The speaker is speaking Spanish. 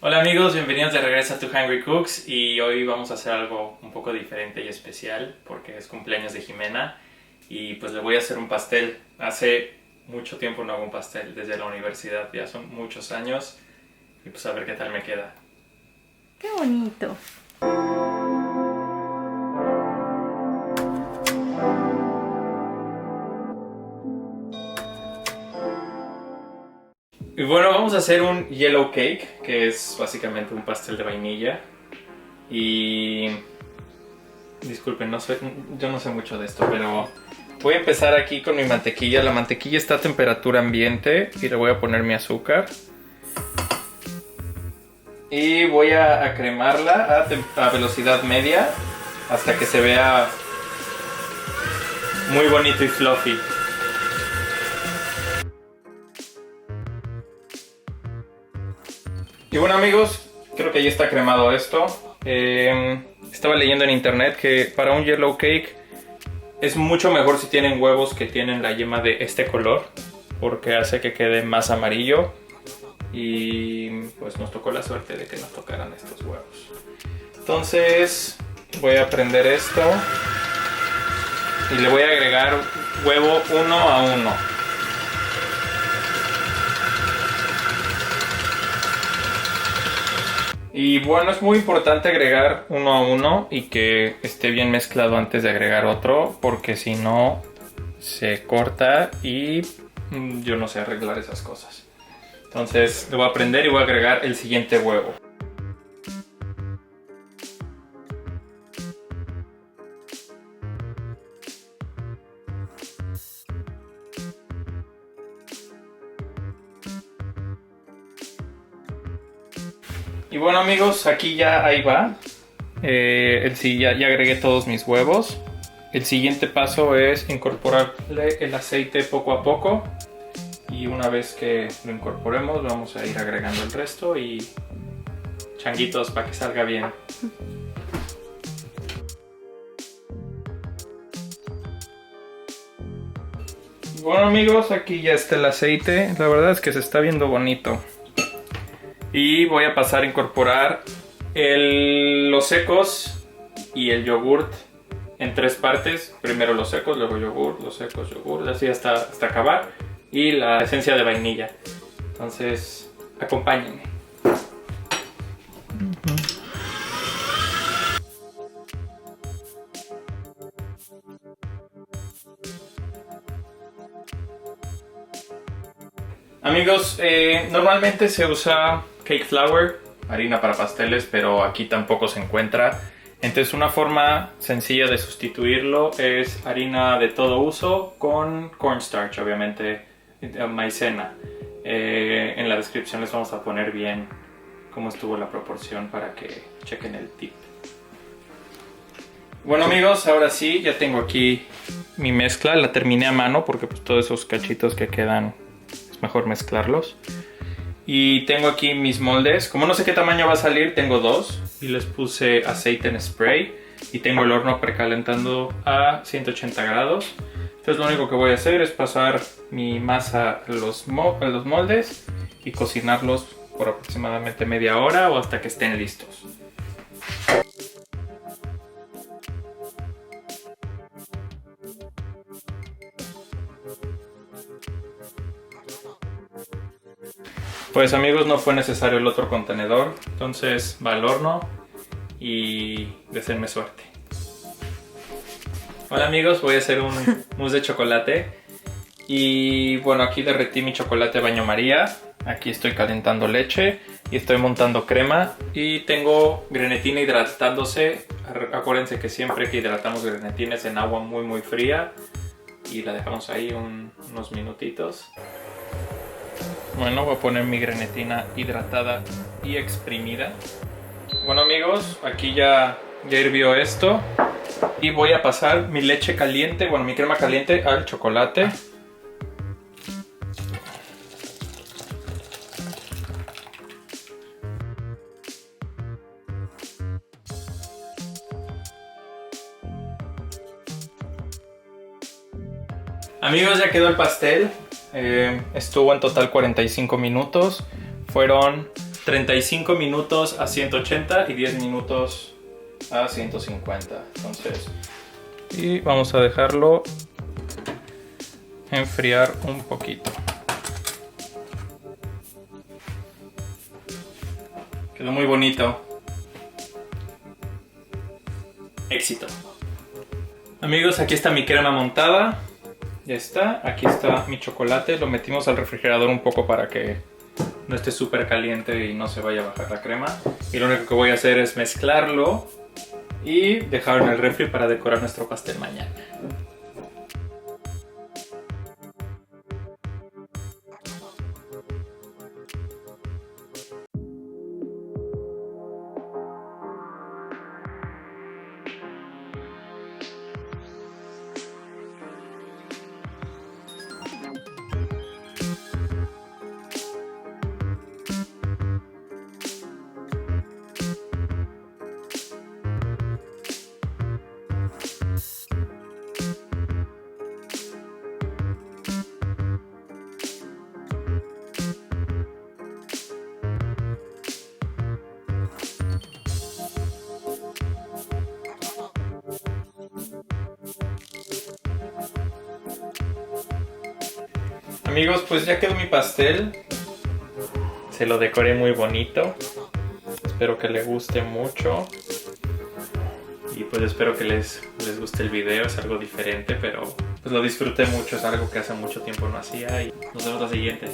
Hola amigos, bienvenidos de regreso a To Hungry Cooks y hoy vamos a hacer algo un poco diferente y especial porque es cumpleaños de Jimena y pues le voy a hacer un pastel. Hace mucho tiempo no hago un pastel, desde la universidad, ya son muchos años y pues a ver qué tal me queda. Qué bonito. Y bueno, vamos a hacer un yellow cake, que es básicamente un pastel de vainilla y... Disculpen, yo no sé mucho de esto, pero voy a empezar aquí con mi mantequilla. La mantequilla está a temperatura ambiente y le voy a poner mi azúcar. Y voy a cremarla a velocidad media hasta que se vea muy bonito y fluffy. Y bueno amigos, creo que ya está cremado esto. Estaba leyendo en internet que para un yellow cake es mucho mejor si tienen huevos que tienen la yema de este color, porque hace que quede más amarillo. Y pues nos tocó la suerte de que nos tocaran estos huevos. Entonces voy a prender esto y le voy a agregar huevo uno a uno. Y bueno, es muy importante agregar uno a uno y que esté bien mezclado antes de agregar otro, porque si no se corta y yo no sé arreglar esas cosas. Entonces lo voy a prender y voy a agregar el siguiente huevo. Y bueno amigos, aquí ya ahí va. Ya agregué todos mis huevos. El siguiente paso es incorporarle el aceite poco a poco. Y una vez que lo incorporemos vamos a ir agregando el resto y changuitos para que salga bien. Bueno amigos, aquí ya está el aceite. La verdad es que se está viendo bonito. Y voy a pasar a incorporar los secos y el yogurt en tres partes. Primero los secos, luego yogurt, los secos, yogurt, así hasta acabar. Y la esencia de vainilla. Entonces, acompáñenme. Amigos, normalmente se usa cake flour, harina para pasteles, pero aquí tampoco se encuentra. Entonces una forma sencilla de sustituirlo es harina de todo uso con cornstarch, obviamente maicena. En la descripción les vamos a poner bien cómo estuvo la proporción para que chequen el tip. Bueno amigos, ahora sí, ya tengo aquí mi mezcla, la terminé a mano porque pues todos esos cachitos que quedan es mejor mezclarlos. Y tengo aquí mis moldes, como no sé qué tamaño va a salir, tengo dos y les puse aceite en spray y tengo el horno precalentando a 180 grados. Entonces lo único que voy a hacer es pasar mi masa a los moldes y cocinarlos por aproximadamente media hora o hasta que estén listos. Pues amigos, no fue necesario el otro contenedor, entonces va al horno y deseenme suerte. Hola amigos, voy a hacer un mousse de chocolate y bueno, aquí derretí mi chocolate baño María, aquí estoy calentando leche y estoy montando crema y tengo grenetina hidratándose. Acuérdense que siempre que hidratamos grenetina es en agua muy fría y la dejamos ahí unos minutitos. Bueno, voy a poner mi grenetina hidratada y exprimida. Bueno amigos, aquí ya hirvió esto. Y voy a pasar mi leche caliente, bueno mi crema caliente al chocolate. Amigos, ya quedó el pastel. Estuvo en total 45 minutos. Fueron 35 minutos a 180 y 10 minutos a 150. Entonces, y vamos a dejarlo enfriar un poquito. Quedó muy bonito. Éxito. Amigos, aquí está mi crema montada. Ya está. Aquí está mi chocolate. Lo metimos al refrigerador un poco para que no esté súper caliente y no se vaya a bajar la crema. Y lo único que voy a hacer es mezclarlo y dejarlo en el refri para decorar nuestro pastel mañana. Amigos, pues ya quedó mi pastel. Se lo decoré muy bonito. Espero que les guste mucho. Y pues espero que les guste el video. Es algo diferente, pero pues lo disfruté mucho. Es algo que hace mucho tiempo no hacía. Y nos vemos la siguiente.